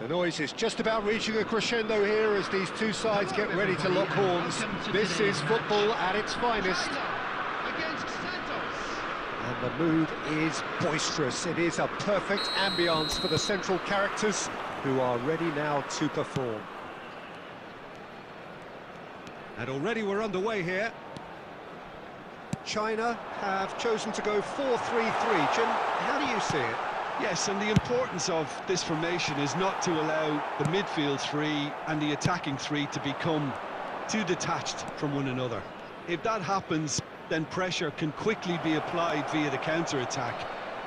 The noise is just about reaching a crescendo here as these two sides get ready to lock horns. This is football at its finest. And the mood is boisterous. It is a perfect ambience for the central characters who are ready now to perform. And already we're underway here. China have chosen to go 4-3-3. Jim, how do you see it? Yes, and the importance of this formation is not to allow the midfield three and the attacking three to become too detached from one another. If that happens, then pressure can quickly be applied via the counter-attack,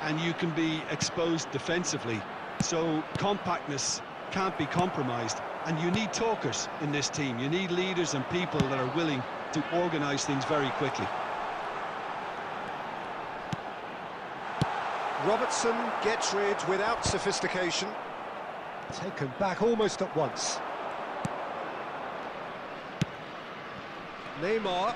and you can be exposed defensively. So compactness can't be compromised, and you need talkers in this team. You need leaders and people that are willing to organise things very quickly. Robertson gets rid without sophistication. Taken back almost at once. Neymar.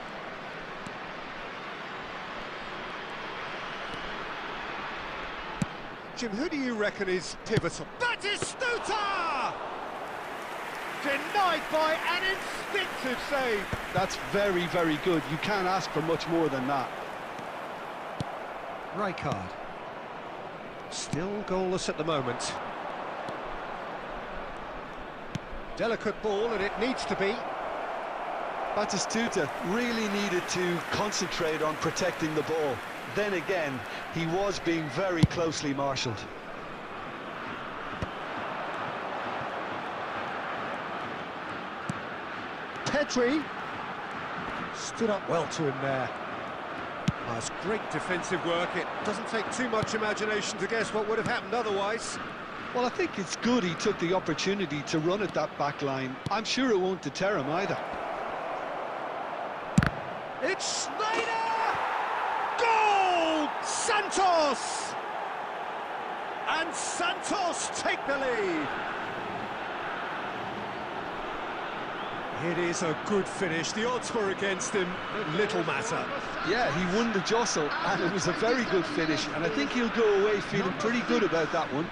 Jim, who do you reckon is pivotal? Batistuta! Denied by an instinctive save. That's very, very good. You can't ask for much more than that. Rijkaard. Still goalless at the moment. Delicate ball, and it needs to be. Batistuta really needed to concentrate on protecting the ball. Then again, he was being very closely marshalled. Pedri stood up well to him there. That's great defensive work. It doesn't take too much imagination to guess what would have happened otherwise. Well, I think it's good he took the opportunity to run at that back line. I'm sure it won't deter him either. It's Schneider! Goal! Santos! And Santos take the lead. It is a good finish. The odds were against him. Little matter. Yeah, he won the jostle, and it was a very good finish, and I think he'll go away feeling pretty good about that one.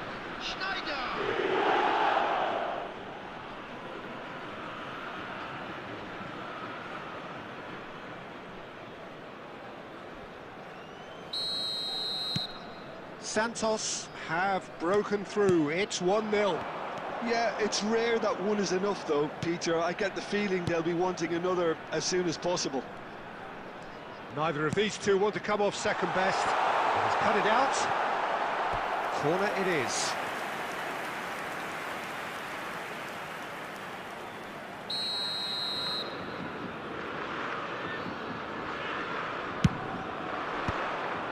Santos have broken through. It's 1-0. Yeah, it's rare that one is enough, though, Peter. I get the feeling they'll be wanting another as soon as possible. Neither of these two want to come off second best. He's cut it out. Corner it is.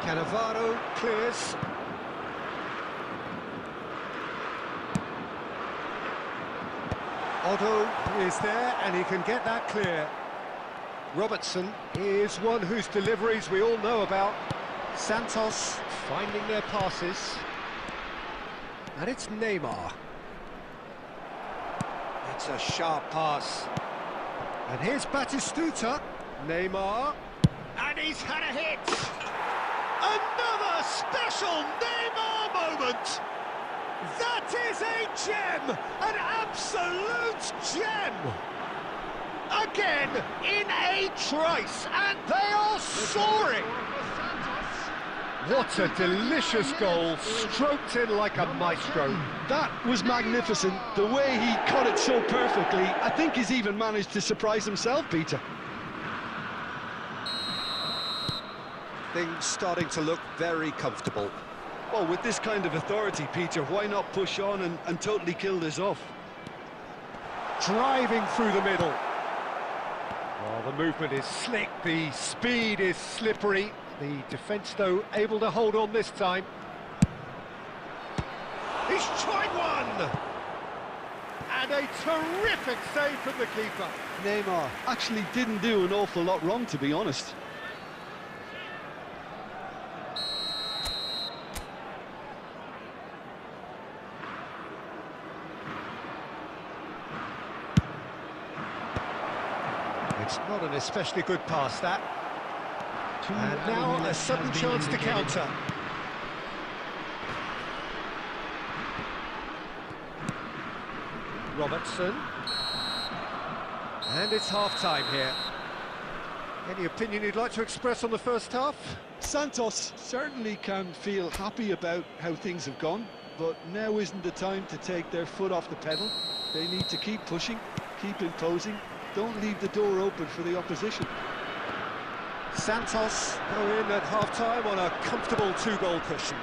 Cannavaro clears. Otto is there, and he can get that clear. Robertson is one whose deliveries we all know about. Santos finding their passes. And it's Neymar. It's a sharp pass. And here's Batistuta. Neymar. And he's had a hit! Another special Neymar moment! That is a gem! An absolute gem! Again, in a trice, and they are soaring! What a delicious goal, stroked in like a maestro. That was magnificent. The way he cut it so perfectly, I think he's even managed to surprise himself, Peter. Things starting to look very comfortable. Well, with this kind of authority, Peter, why not push on and totally kill this off? Driving through the middle. Oh, the movement is slick, the speed is slippery. The defence, though, able to hold on this time. He's tried one! And a terrific save from the keeper. Neymar actually didn't do an awful lot wrong, to be honest. It's not an especially good pass, that. And now a sudden chance to counter. Robertson. And it's half-time here. Any opinion you'd like to express on the first half? Santos certainly can feel happy about how things have gone, but now isn't the time to take their foot off the pedal. They need to keep pushing, keep imposing, don't leave the door open for the opposition. Santos go in at half-time on a comfortable two-goal cushion.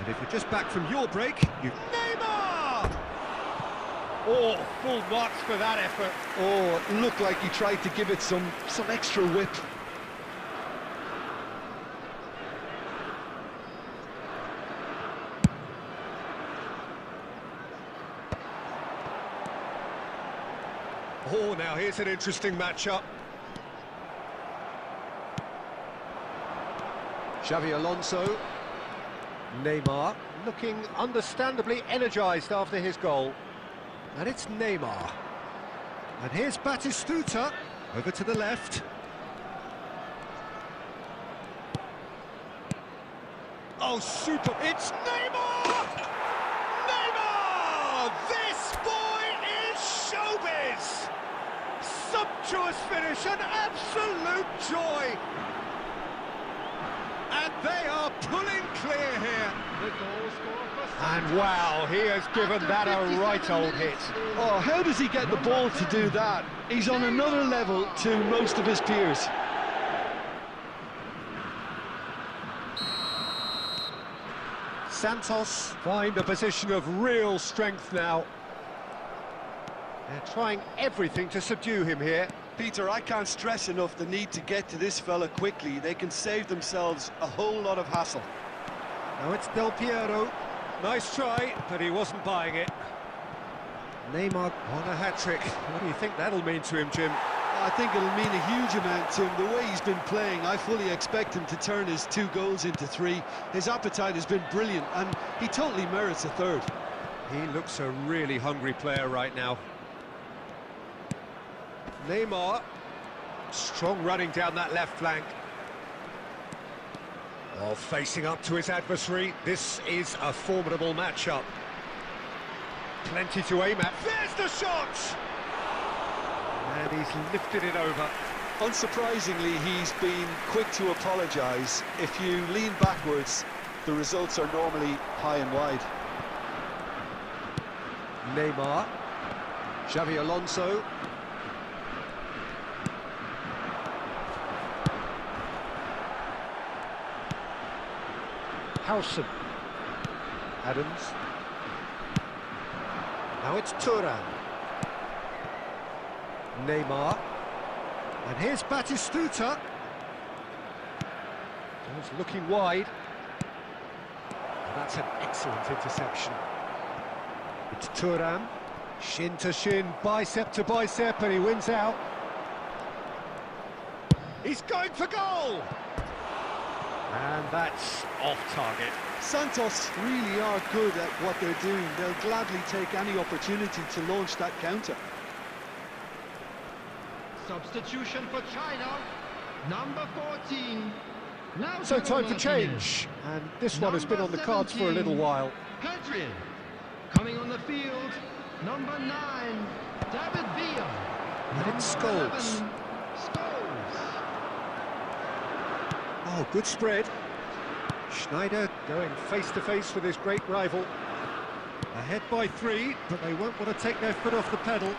And if you're just back from your break, you... Neymar! Oh, full marks for that effort. Oh, it looked like he tried to give it some extra whip. Oh, now here's an interesting matchup. Xavi Alonso. Neymar looking understandably energised after his goal. And it's Neymar. And here's Batistuta, over to the left. Oh, super! It's Neymar! Neymar! This boy is showbiz! Sumptuous finish, an absolute joy! And they are pulling clear here. And wow, he has given that a right old hit. Oh, how does he get the ball to do that? He's on another level to most of his peers. Santos find a position of real strength now. They're trying everything to subdue him here. Peter, I can't stress enough the need to get to this fella quickly. They can save themselves a whole lot of hassle. Now it's Del Piero. Nice try, but he wasn't buying it. Neymar on a hat-trick. What do you think that'll mean to him, Jim? I think it'll mean a huge amount to him. The way he's been playing, I fully expect him to turn his 2 goals into 3. His appetite has been brilliant, and he totally merits a 3rd. He looks a really hungry player right now. Neymar, strong running down that left flank. Oh, facing up to his adversary. This is a formidable matchup. Plenty to aim at. There's the shot! And he's lifted it over. Unsurprisingly, he's been quick to apologise. If you lean backwards, the results are normally high and wide. Neymar. Xavi Alonso. Howson. Adams. Now it's Thuram. Neymar. And here's Batistuta. He's looking wide. And that's an excellent interception. It's Thuram. Shin to shin, bicep to bicep, and he wins out. He's going for goal! And that's off target. Santos really are good at what they're doing. They'll gladly take any opportunity to launch that counter. Substitution for China, number 14. Now So time for change, and this one has been on the cards for a little while. Hadrian. Coming on the field, number 9, David Villa. And it's Scholes. Scholes. Oh, good spread. Schneider going face-to-face with his great rival. Ahead by 3, but they won't want to take their foot off the pedal.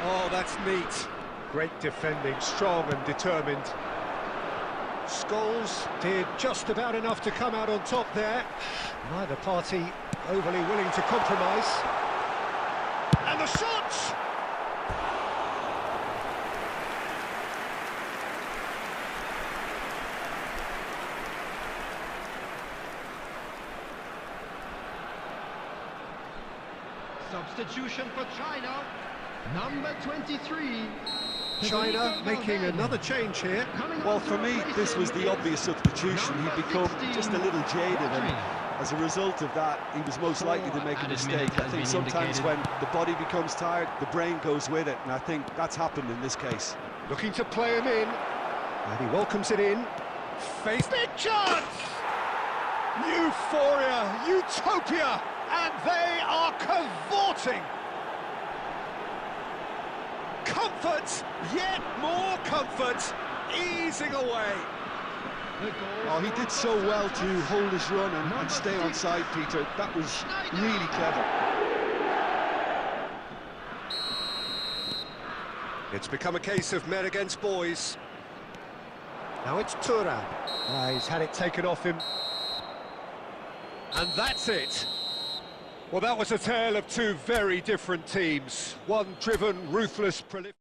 Oh, that's neat. Great defending, strong and determined. Scholes did just about enough to come out on top there. Neither party overly willing to compromise. And the shot! Substitution for China, number 23. China making another change here. Well, for me, this was the obvious substitution. He'd become just a little jaded, and as a result of that, he was most likely to make a mistake. I think sometimes when the body becomes tired, the brain goes with it, and I think that's happened in this case. Looking to play him in, and he welcomes it in. Face big chance! Euphoria, utopia, and they are cavorting. Comfort, yet more comfort, easing away. Oh, he did so well to hold his run and stay on side, Peter. That was really clever. It's become a case of men against boys. Now it's Thuram. He's had it taken off him. And that's it. Well, that was a tale of two very different teams. One driven, ruthless, prolific.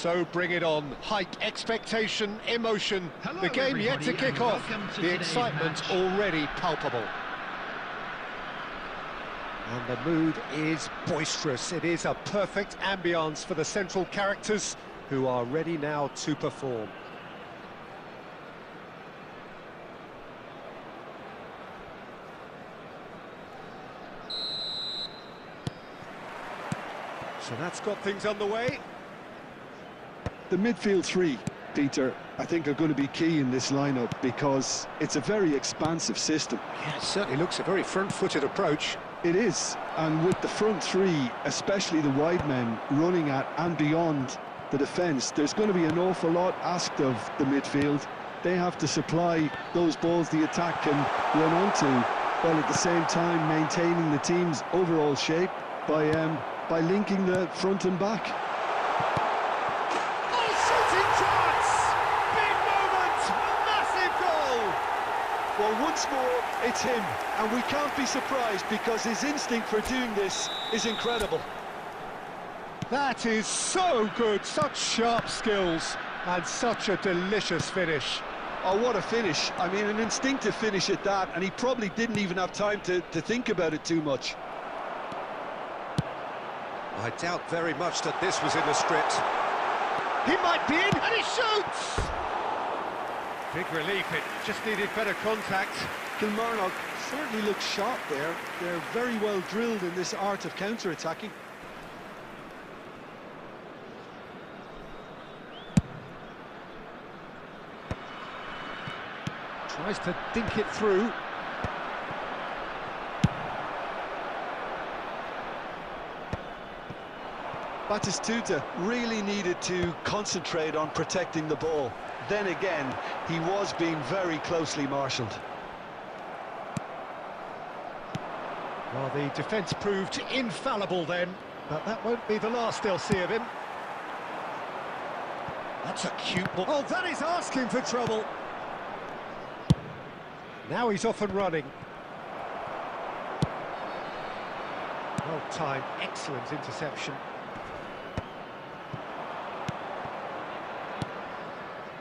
So bring it on. Hype, expectation, emotion. Hello, the game yet to everybody, kick and off. welcome to The today's excitement match. already palpable. And the mood is boisterous. It is a perfect ambience for the central characters who are ready now to perform. So that's got things underway. The midfield three, Peter, I think are going to be key in this lineup because it's a very expansive system. Yeah, it certainly looks a very front-footed approach. It is, and with the front three, especially the wide men, running at and beyond the defence, there's going to be an awful lot asked of the midfield. They have to supply those balls the attack can run onto, while at the same time maintaining the team's overall shape by linking the front and back. Oh, shooting chance! Big moment! Massive goal! Well, once more, it's him, and we can't be surprised because his instinct for doing this is incredible. That is so good, such sharp skills, and such a delicious finish. Oh, what a finish. I mean, an instinctive finish at that, and he probably didn't even have time to think about it too much. I doubt very much that this was in the script. He might be in, and he shoots! Big relief, it just needed better contact. Kilmarnock certainly looks sharp there. They're very well drilled in this art of counter-attacking. Tries to dink it through. Batistuta really needed to concentrate on protecting the ball. Then again, he was being very closely marshalled. Well, the defence proved infallible then, but that won't be the last they'll see of him. That's a cute ball. Oh, that is asking for trouble. Now he's off and running. Well timed, excellent interception.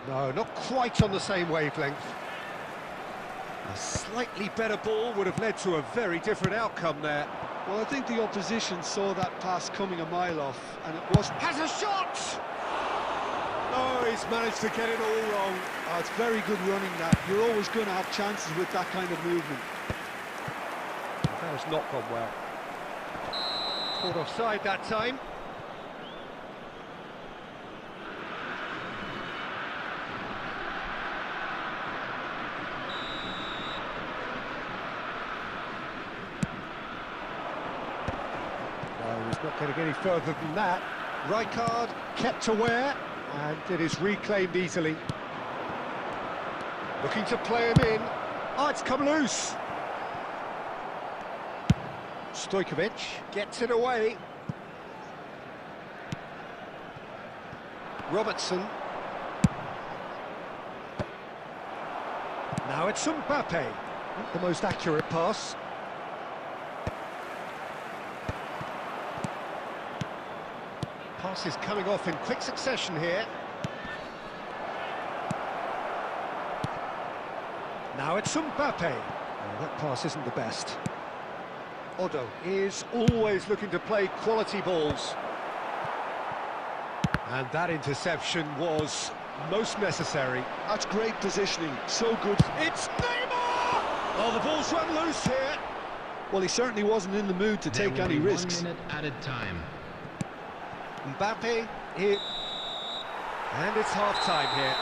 No, not quite on the same wavelength. A slightly better ball would have led to a very different outcome there. Well, I think the opposition saw that pass coming a mile off, and it was... Has a shot! Oh, he's managed to get it all wrong. Oh, it's very good running that. You're always going to have chances with that kind of movement. That has not gone well. Caught offside that time. No, he's not going to get any further than that. Rijkaard kept aware, and it is reclaimed easily. Looking to play him in. Oh, it's come loose. Stojkovic gets it away. Robertson. Now it's Mbappe. Not the most accurate pass. Passes coming off in quick succession here. Now it's Mbappe. Oh, that pass isn't the best. Odo is always looking to play quality balls. And that interception was most necessary. That's great positioning, so good. It's Neymar! Oh, the ball's run loose here. Well, he certainly wasn't in the mood to take any risks. 1 minute added time. Mbappe here. And it's half-time here.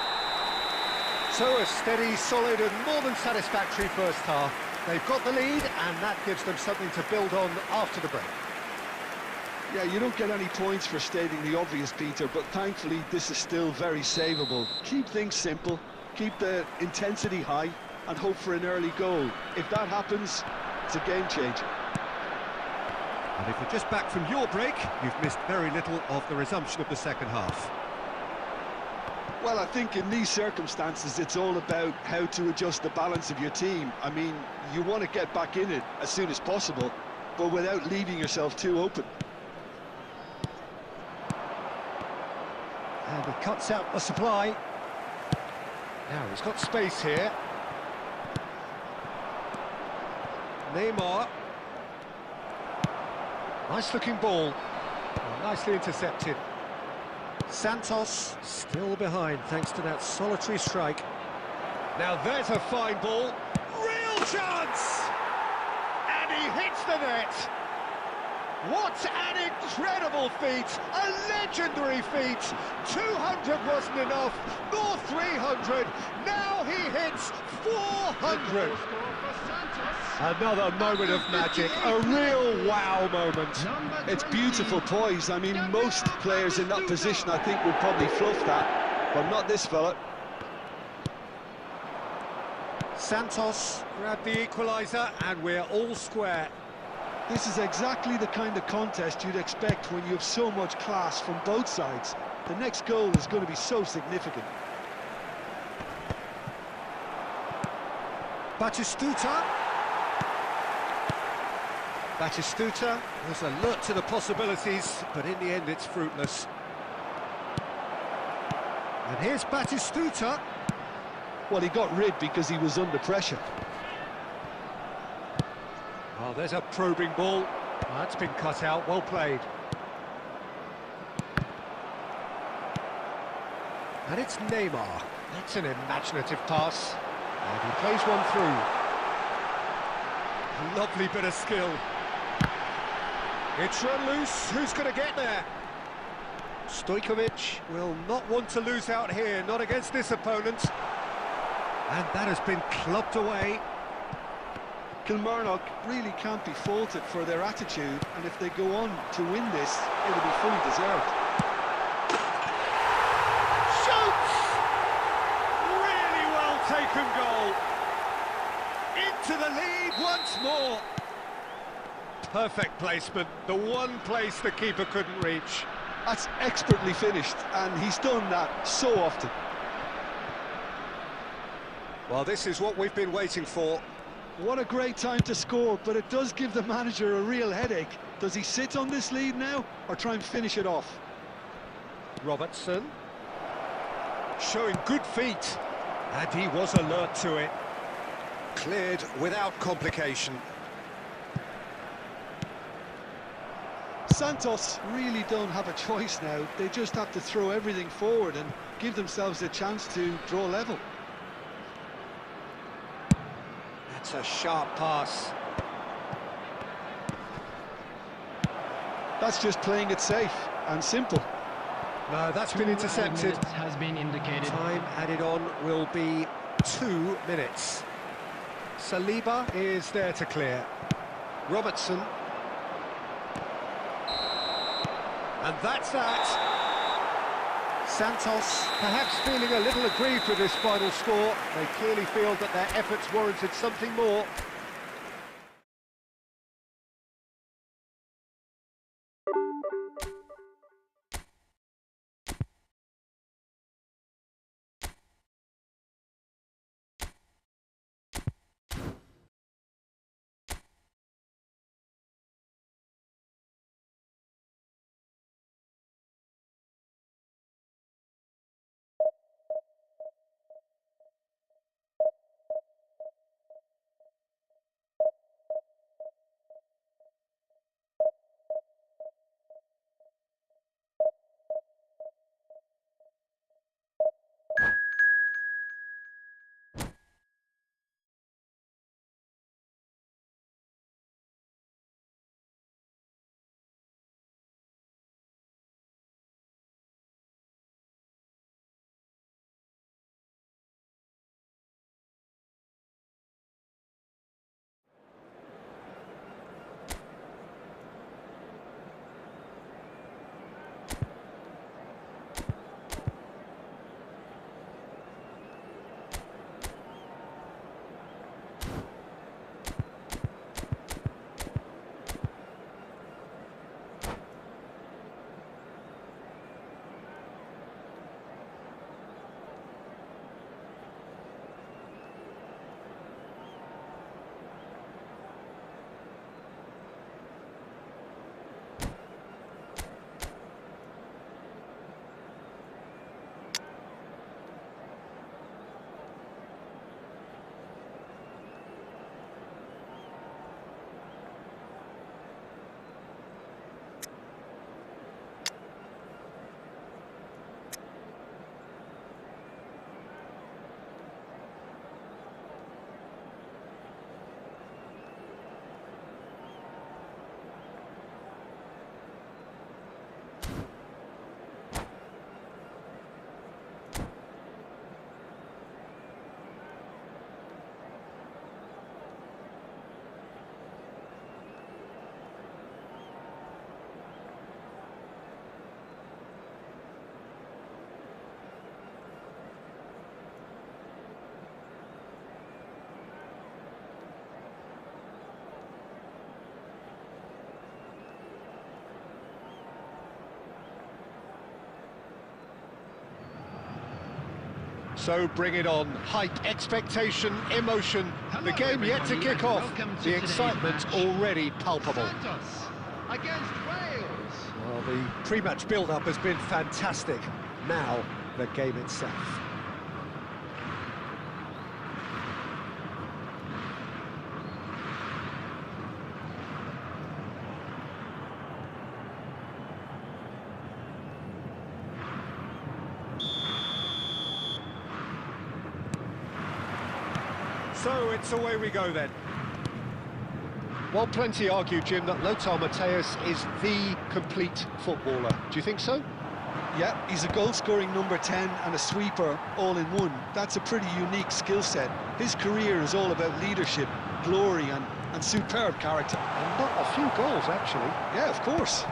So a steady, solid and more than satisfactory first half. They've got the lead and that gives them something to build on after the break. Yeah, you don't get any points for stating the obvious, Peter, but thankfully this is still very savable. Keep things simple, keep the intensity high and hope for an early goal. If that happens, it's a game changer. And if you're just back from your break, you've missed very little of the resumption of the second half. Well, I think in these circumstances, it's all about how to adjust the balance of your team. I mean, you want to get back in it as soon as possible, but without leaving yourself too open. And he cuts out the supply. Now he's got space here. Neymar. Nice looking ball. Oh, nicely intercepted. Santos still behind thanks to that solitary strike. Now there's a fine ball. Real chance! And he hits the net. What an incredible feat! A legendary feat! 200 wasn't enough, nor 300. Now he hits 400. Another moment of magic, a real wow moment. It's beautiful poise. I mean, most players in that position, I think, would probably fluff that, but not this fella. Santos grabbed the equaliser, and we're all square. This is exactly the kind of contest you'd expect when you have so much class from both sides. The next goal is going to be so significant. Batistuta was alert to the possibilities, but in the end it's fruitless. And here's Batistuta. Well, he got rid because he was under pressure. Oh, there's a probing ball. That's been cut out, well played. And it's Neymar. That's an imaginative pass. And he plays one through. A lovely bit of skill. It's run loose. Who's going to get there? Stojkovic will not want to lose out here, not against this opponent. And that has been clubbed away. Kilmarnock really can't be faulted for their attitude, and if they go on to win this, it'll be fully deserved. Shoots! Really well taken goal. Into the lead once more. Perfect placement, the one place the keeper couldn't reach. That's expertly finished, and he's done that so often. Well, this is what we've been waiting for. What a great time to score, but it does give the manager a real headache. Does he sit on this lead now, or try and finish it off? Robertson showing good feet, and he was alert to it. Cleared without complication. Santos really don't have a choice now. They just have to throw everything forward and give themselves a chance to draw level. That's a sharp pass. That's just playing it safe and simple. No, that's been intercepted. Has been indicated. Time added on will be 2 minutes. Saliba is there to clear. Robertson. And that's that. Santos perhaps feeling a little aggrieved with this final score. They clearly feel that their efforts warranted something more. So bring it on. Hype, expectation, emotion. The game yet to kick off. The excitement already palpable. Santos against Wales. Well, the pre-match build-up has been fantastic. Now, the game itself. So it's away we go then. Well, plenty argue, Jim, that Lothar Matthäus is the complete footballer. Do you think so? Yeah, he's a goal-scoring number 10 and a sweeper all in one. That's a pretty unique skill set. His career is all about leadership, glory and superb character. And not a few goals, actually. Yeah, of course.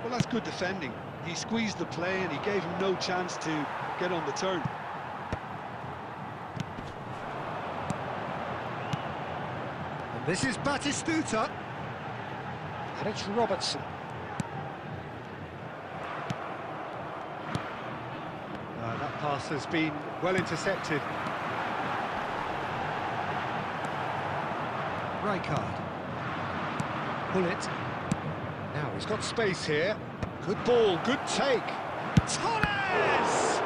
Well, that's good defending. He squeezed the play and he gave him no chance to get on the turn. And this is Batistuta. And it's Robertson. That pass has been well intercepted. Rijkaard. Bullet. Now he's got space here. Good ball, good take. Torres!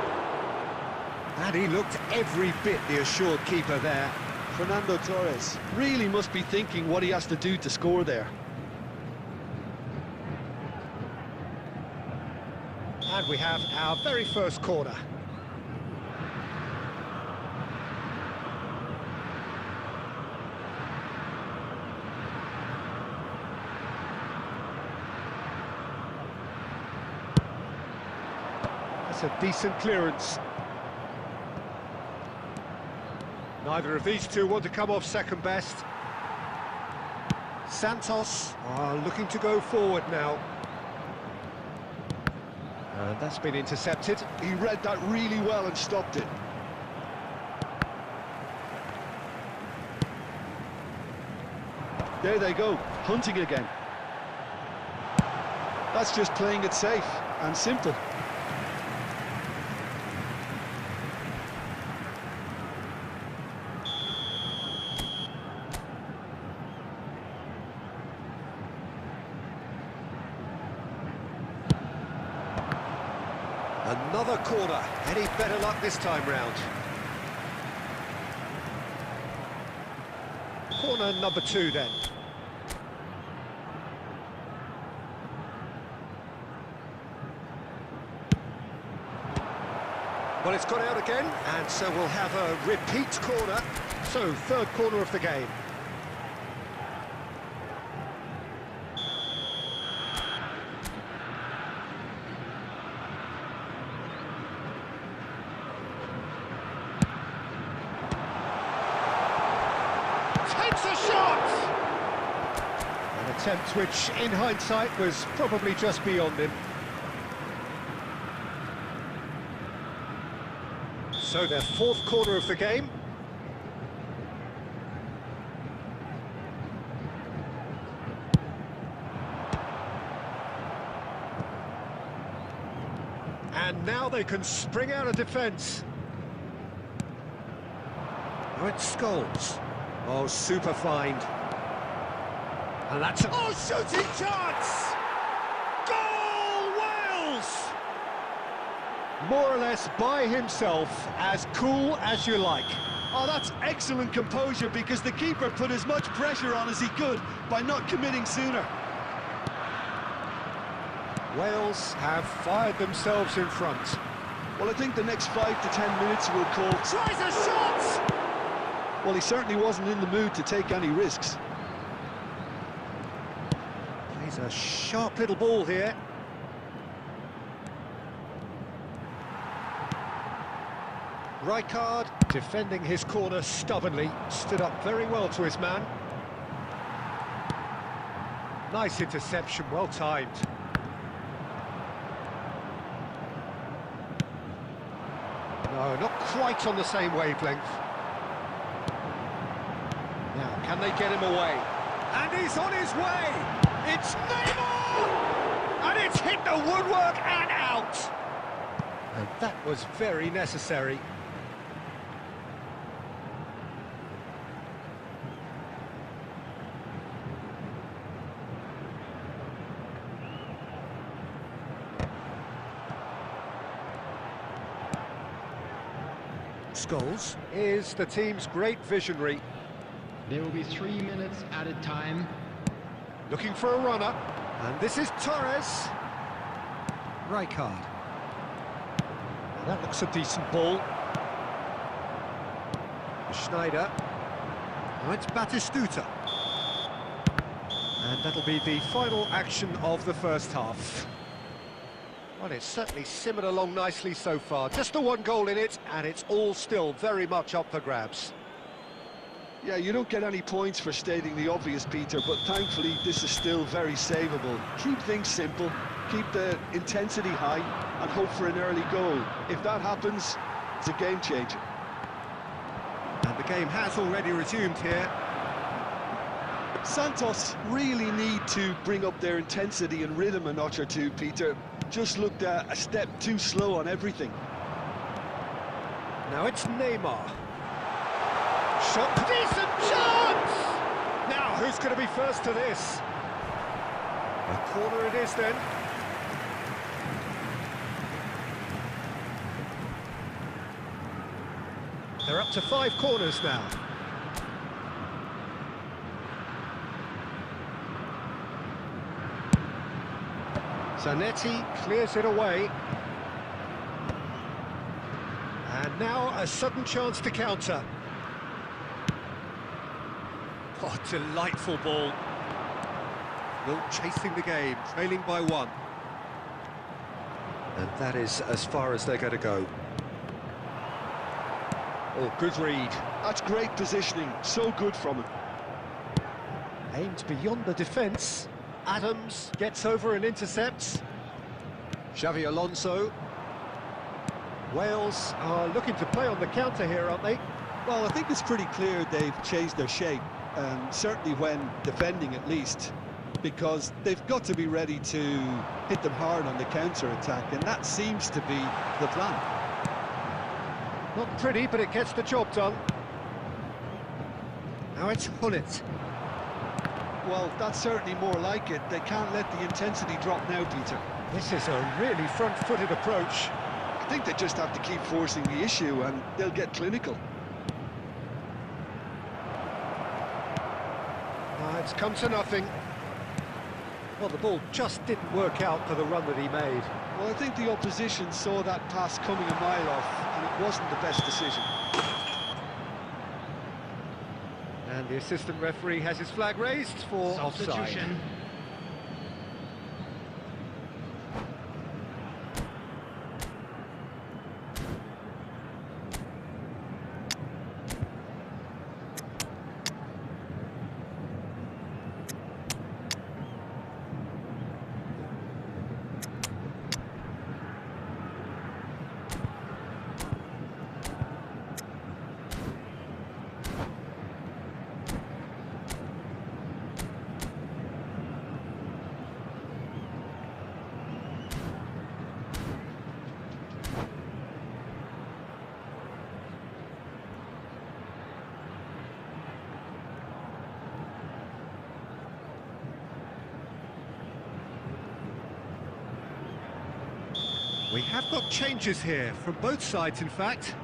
And he looked every bit the assured keeper there. Fernando Torres really must be thinking what he has to do to score there. And we have our very first corner. That's a decent clearance. Neither of these two want to come off second best. Santos are looking to go forward now. And that's been intercepted. He read that really well and stopped it. There they go, hunting again. That's just playing it safe and simple. Another corner. Any better luck this time round? Corner number 2 then. Well, it's gone out again, and so we'll have a repeat corner. So, third corner of the game. Takes a shot! An attempt which, in hindsight, was probably just beyond him. So their fourth corner of the game. And now they can spring out of defence. Oh, it's Scholes. Oh, super find. And that's a... Oh, shooting chance! Goal, Wales! More or less by himself, as cool as you like. Oh, that's excellent composure because the keeper put as much pressure on as he could by not committing sooner. Wales have fired themselves in front. Well, I think the next 5 to 10 minutes will call... Tries a shot! Well, he certainly wasn't in the mood to take any risks. Plays a sharp little ball here. Rijkaard, defending his corner stubbornly, stood up very well to his man. Nice interception, well timed. No, not quite on the same wavelength. Now, can they get him away? And he's on his way! It's Neymar! And And it's hit the woodwork and out! And that was very necessary. Scholes is the team's great visionary. There will be 3 minutes added time. Looking for a runner, and this is Torres. Rijkaard. Well, that looks a decent ball. Schneider. Now it's Batistuta. And that'll be the final action of the first half. Well, it's certainly simmered along nicely so far. Just the one goal in it, and it's all still very much up for grabs. Yeah, you don't get any points for stating the obvious, Peter, but thankfully this is still very savable. Keep things simple, keep the intensity high, and hope for an early goal. If that happens, it's a game changer. And the game has already resumed here. Santos really need to bring up their intensity and rhythm a notch or two, Peter. Just looked a step too slow on everything. Now it's Neymar. Shot, decent chance! Now, who's going to be first to this? A corner it is then. They're up to 5 corners now. Zanetti clears it away. And now a sudden chance to counter. Oh, delightful ball. Will chasing the game, trailing by 1. And that is as far as they're going to go. Oh, good read. That's great positioning, so good from him. Aimed beyond the defence. Adams gets over and intercepts. Xavi Alonso. Wales are looking to play on the counter here, aren't they? Well, I think it's pretty clear they've changed their shape, certainly when defending at least, because they've got to be ready to hit them hard on the counter-attack, and that seems to be the plan. Not pretty, but it gets the job done. Now it's Hullet. Well, that's certainly more like it. They can't let the intensity drop now, Peter. This is a really front-footed approach. I think they just have to keep forcing the issue and they'll get clinical. It's come to nothing. Well, the ball just didn't work out for the run that he made. Well, I think the opposition saw that pass coming a mile off, and it wasn't the best decision. And the assistant referee has his flag raised for offside. Substitution. We have got changes here, from both sides in fact.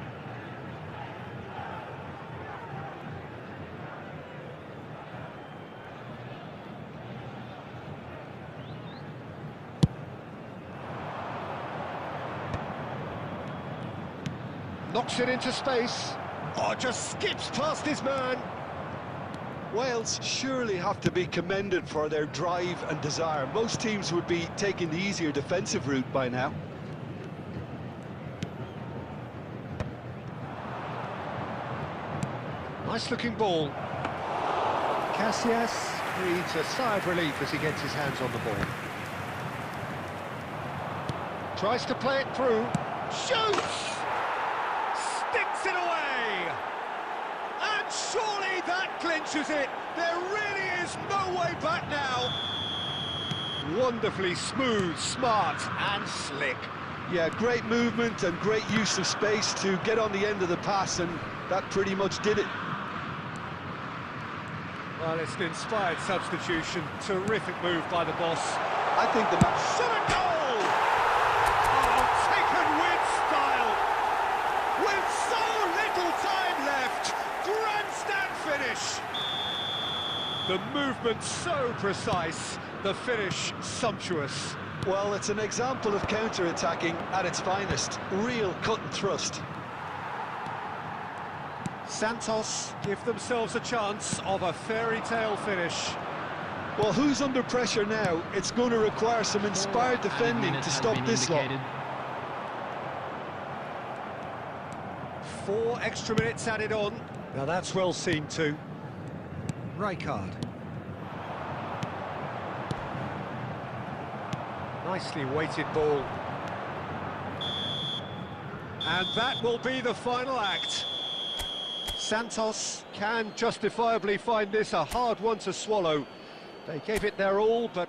Knocks it into space. Oh, just skips past his man. Wales surely have to be commended for their drive and desire. Most teams would be taking the easier defensive route by now. Nice looking ball. Casillas breathes a sigh of relief as he gets his hands on the ball. Tries to play it through. Shoots! Sticks it away! And surely that clinches it. There really is no way back now. Wonderfully smooth, smart and slick. Yeah, great movement and great use of space to get on the end of the pass, and that pretty much did it. Well, it's an inspired substitution. Terrific move by the boss. I think the match... Shot a goal! Oh, taken with style! With so little time left! Grandstand finish! The movement so precise, the finish sumptuous. Well, it's an example of counter-attacking at its finest. Real cut and thrust. Santos give themselves a chance of a fairy tale finish. Well, who's under pressure now? It's going to require some inspired defending to stop this lot. 4 extra minutes added on. Now that's well seen too. Rijkaard. Nicely weighted ball. And that will be the final act. Santos can justifiably find this a hard one to swallow. They gave it their all, but...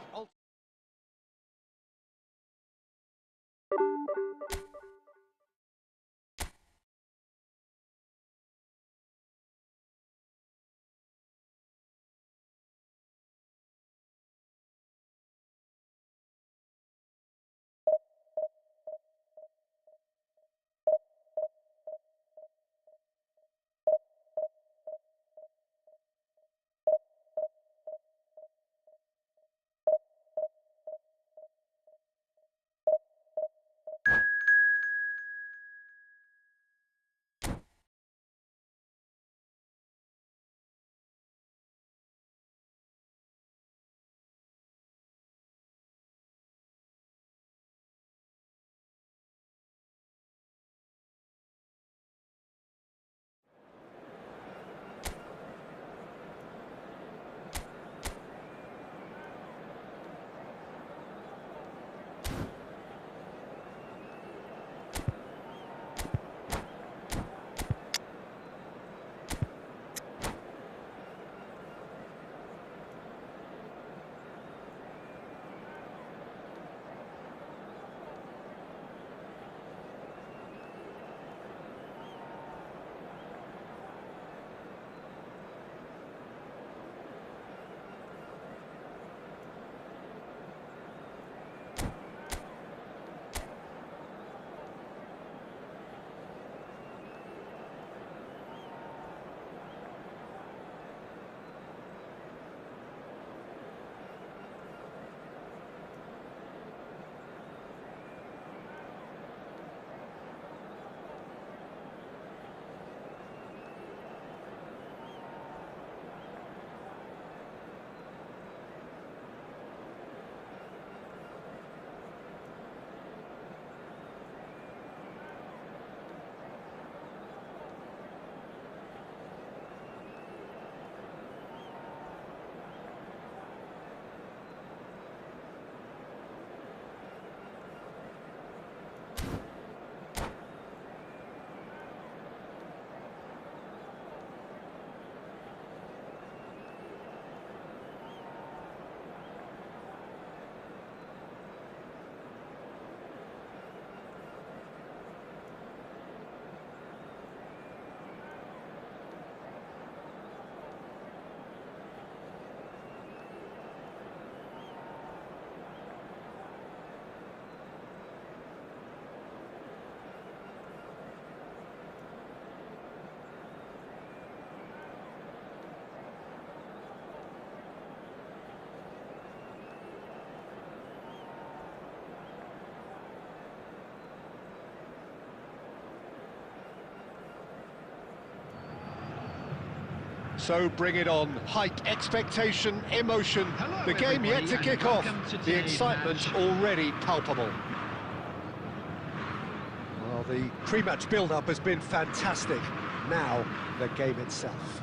So bring it on. Hike expectation, emotion. Hello, the game yet to everybody, kick off. and welcome to The today's excitement match. already palpable. Well, the pre-match build-up has been fantastic. Now, the game itself.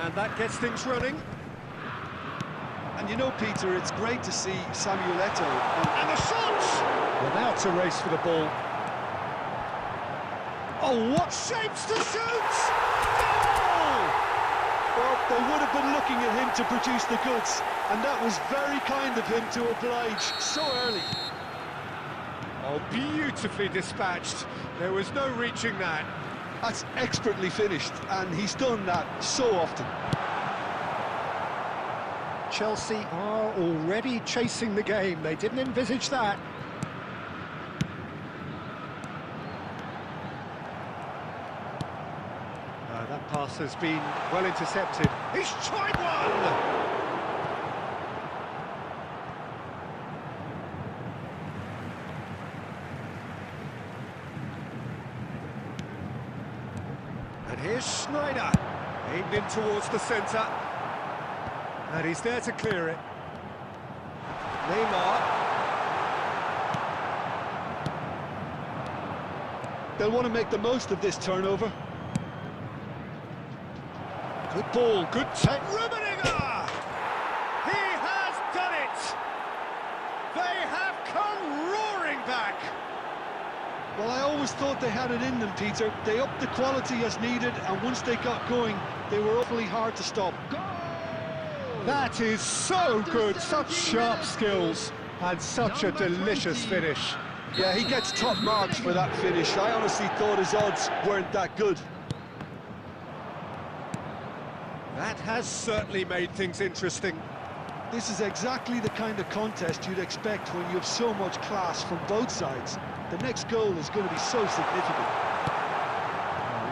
And that gets things running. And you know, Peter, it's great to see Samuel Eto'o. And the shot! Well, now it's a race for the ball. Oh, what shapes to shoot! Goal! Well, they would have been looking at him to produce the goods, and that was very kind of him to oblige so early. Oh, beautifully dispatched. There was no reaching that. That's expertly finished, and he's done that so often. Chelsea are already chasing the game. They didn't envisage that. That pass has been well intercepted. He's tried one! And here's Schneider, aimed in towards the centre. And he's there to clear it. Neymar. They'll want to make the most of this turnover. Good ball, good take. Rummenigge! He has done it! They have come roaring back! Well, I always thought they had it in them, Peter. They upped the quality as needed, and once they got going, they were awfully hard to stop. That is so good, such sharp skills, and such a delicious finish. Yeah, he gets top marks for that finish. I honestly thought his odds weren't that good. That has certainly made things interesting. This is exactly the kind of contest you'd expect when you have so much class from both sides. The next goal is going to be so significant.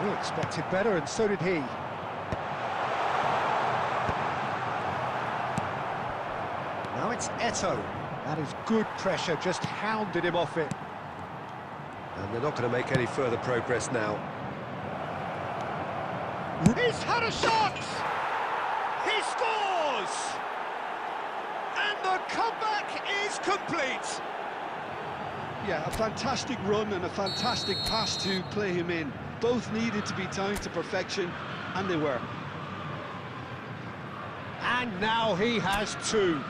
We expected better, and so did he. Now it's Eto'o. That is good pressure, just hounded him off it. And they're not going to make any further progress now. He's had a shot! He scores! And the comeback is complete! Yeah, a fantastic run and a fantastic pass to play him in. Both needed to be timed to perfection, and they were. And now he has two.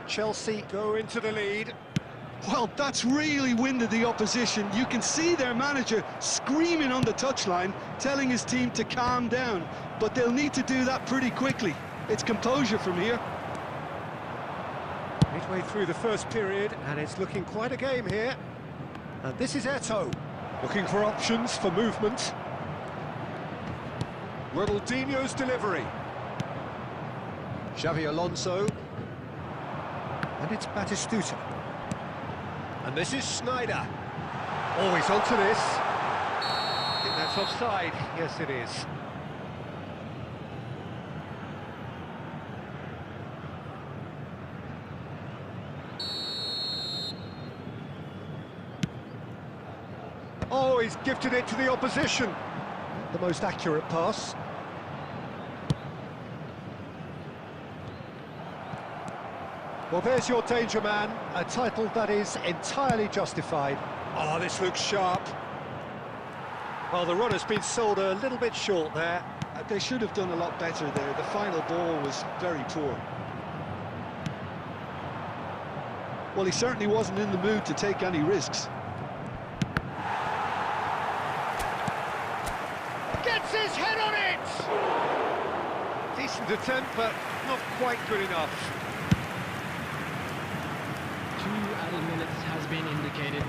Chelsea go into the lead. Well, that's really winded the opposition. You can see their manager screaming on the touchline, telling his team to calm down. But they'll need to do that pretty quickly. It's composure from here. Midway through the first period, and it's looking quite a game here. And this is Eto'o, looking for options for movement. Ronaldinho's delivery. Xavi Alonso. And it's Batistuta. And this is Schneider. Oh, he's onto this. I think that's offside. Yes, it is. Oh, he's gifted it to the opposition. The most accurate pass. Well, there's your danger man, a title that is entirely justified. Oh, this looks sharp. Well, the run has been sold a little bit short there. They should have done a lot better there. The final ball was very poor. Well, he certainly wasn't in the mood to take any risks. Gets his head on it! Decent attempt, but not quite good enough. 2 added minutes has been indicated.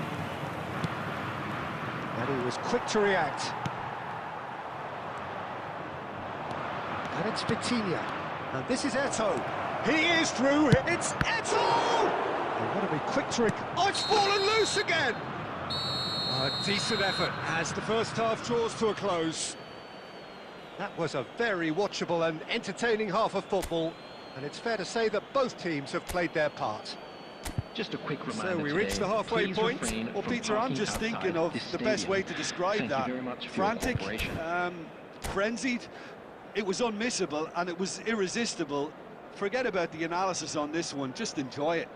And he was quick to react. And it's Vitinha. And this is Eto'o. He is through. It's Eto'o! They've got to be quick to... Oh, it's fallen loose again! A decent effort as the first half draws to a close. That was a very watchable and entertaining half of football. And it's fair to say that both teams have played their part. Just a quick reminder. So we reach the halfway point. Well, Peter, I'm just thinking of the best way to describe that. Frantic, frenzied. It was unmissable and it was irresistible. Forget about the analysis on this one, just enjoy it.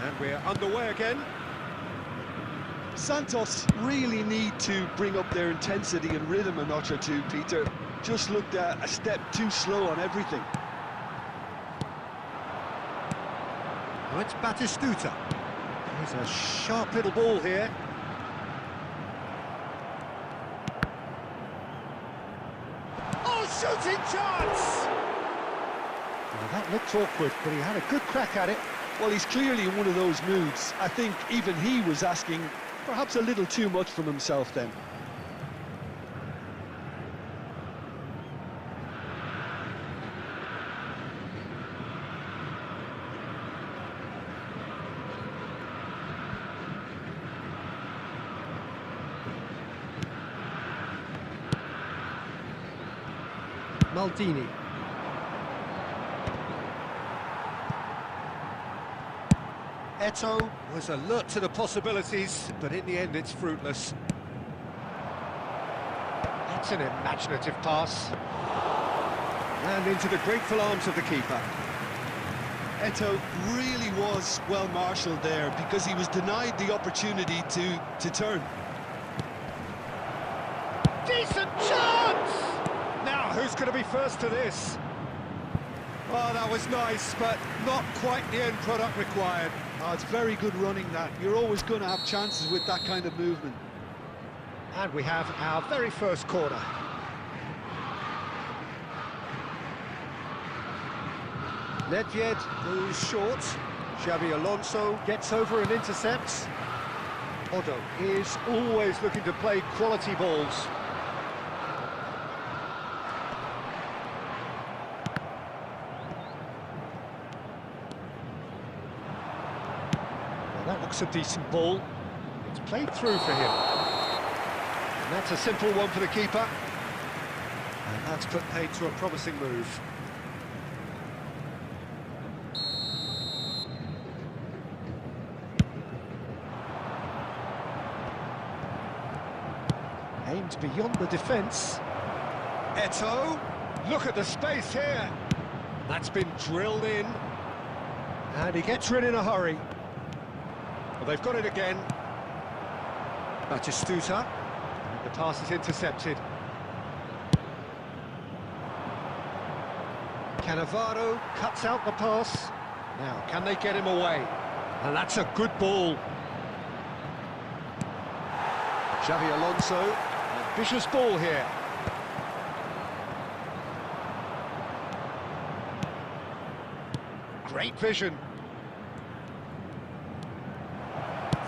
And we're underway again. Santos really need to bring up their intensity and rhythm a notch or two, Peter. Just looked a step too slow on everything. Oh, it's Batistuta. There's a sharp little ball here. Oh, shooting chance! Well, that looked awkward, but he had a good crack at it. Well, he's clearly in one of those moods. I think even he was asking perhaps a little too much from himself then. Maldini. Eto'o was alert to the possibilities, but in the end it's fruitless. That's an imaginative pass. And into the grateful arms of the keeper. Eto'o really was well marshalled there because he was denied the opportunity to turn. Decent chance! Now, who's going to be first to this? Oh, that was nice, but not quite the end product required. Oh, it's very good running, that. You're always going to have chances with that kind of movement. And we have our very first corner. Nedved goes short. Xabi Alonso gets over and intercepts. Odo is always looking to play quality balls. That looks a decent ball. It's played through for him. And that's a simple one for the keeper. And that's put paid to a promising move. Aimed beyond the defence. Eto'o, look at the space here. That's been drilled in. And he gets rid in a hurry. Well, they've got it again. Batistuta. The pass is intercepted. Cannavaro cuts out the pass. Now, can they get him away? And that's a good ball. Xabi Alonso. Ambitious ball here. Great vision.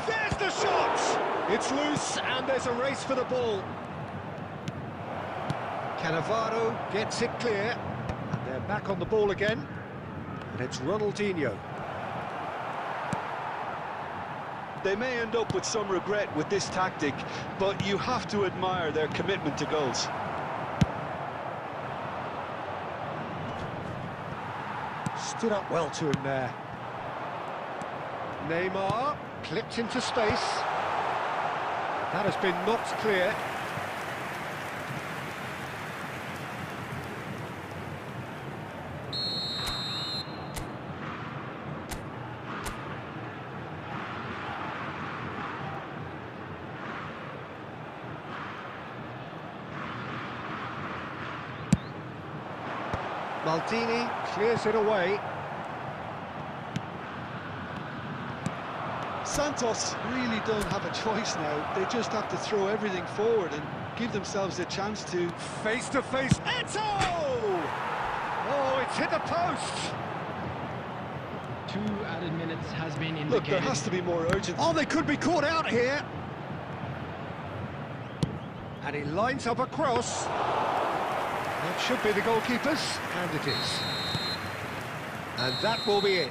There's the shot! It's loose, and there's a race for the ball. Cannavaro gets it clear, and they're back on the ball again. And it's Ronaldinho. They may end up with some regret with this tactic, but you have to admire their commitment to goals. Stood up well to him there. Neymar clipped into space. That has been knocked clear. Maldini clears it away. Santos really don't have a choice now. They just have to throw everything forward and give themselves a chance to... Face to face, Eto! Oh, it's hit the post! 2 added minutes has been indicated. Look, there has to be more urgency. Oh, they could be caught out here. And he lines up a cross. That should be the goalkeeper's, and it is. And that will be it.